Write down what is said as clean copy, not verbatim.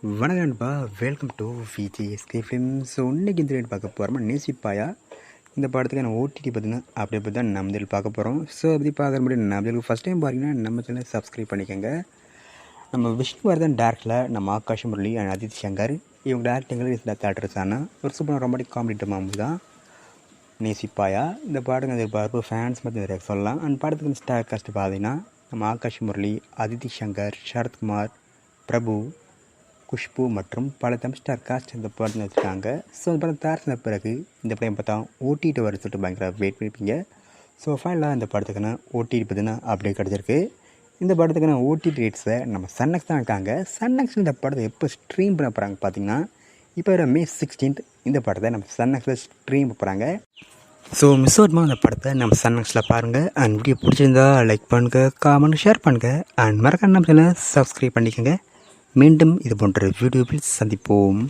வணக்கம் நண்பா, welcome to VGSK films. So இன்றைக்கி இந்த ரேட் பார்க்க போகிறோமா நேசிப்பாயா இந்த படத்துக்கு நான் ஓடிடி பார்த்தீங்கன்னா அப்படி பற்றி தான் நம்ம இதில் பார்க்க போகிறோம். ஸோ அப்படி பார்க்குற முடியும் நம்ம இதுக்கு ஃபஸ்ட் டைம் பார்த்தீங்கன்னா நம்ம சேனல் சப்ஸ்கிரைப் பண்ணிக்கோங்க. நம்ம விஷ்ணுவர்தன் டேரக்டில் நம்ம ஆகாஷ் முரளி அண்ட் அதித்தி சங்கர் இவங்க டேரக்டிங்கில் தேட்டர்ஸான ஒரு சூப்பரான ரொமாட்டிக் காமெடி ட்ராமா தான் நேசிப்பாயா. இந்த பாட்டுக்கு எதிர்பார்ப்பு ஃபேன்ஸ் மட்டும் நிறைய சொல்லலாம். அந்த படத்துக்கு ஸ்டார் காஸ்ட் பார்த்தீங்கன்னா நம்ம ஆகாஷ் முரளி, அதித்தி சங்கர், சரத்குமார், பிரபு, குஷ்பு மற்றும் பல தமிழ்ஸ்டார் காஸ்ட் இந்த படத்தில் வச்சுருக்காங்க. ஸோ இந்த படம் தயாரின பிறகு இந்த படம் பார்த்தா ஓடிடி வர சொல்லிட்டு பயங்கர வெயிட் பண்ணிப்பீங்க. ஸோ ஃபைனலாக இந்த படத்துக்கான ஓடிடி பார்த்தீங்கன்னா அப்படியே கிடச்சிருக்கு. இந்த படத்துக்கான ஓடிடி ரேட்ஸை நம்ம சன்னெக்ஸ் தான் இருக்காங்க. சன்னெக்ஸில் இந்த படத்தை எப்போ ஸ்ட்ரீம் பண்ண போகிறாங்க பார்த்தீங்கன்னா இப்போ வர May 16 இந்த படத்தை நம்ம சன்னெக்ஸில் ஸ்ட்ரீம் போகிறாங்க. ஸோ மிஸ் அவுட்மா அந்த படத்தை நம்ம சன்னெக்ஸில் பாருங்கள். அண்ட் வீடியோ பிடிச்சிருந்தா லைக் பண்ணுங்கள், காமெண்ட், ஷேர் பண்ணுங்கள். அண்ட் மறக்காம நம்ம சேனலை சப்ஸ்கிரைப் பண்ணிக்கோங்க. மீண்டும் இது போன்ற வீடியோவில் சந்திப்போம்.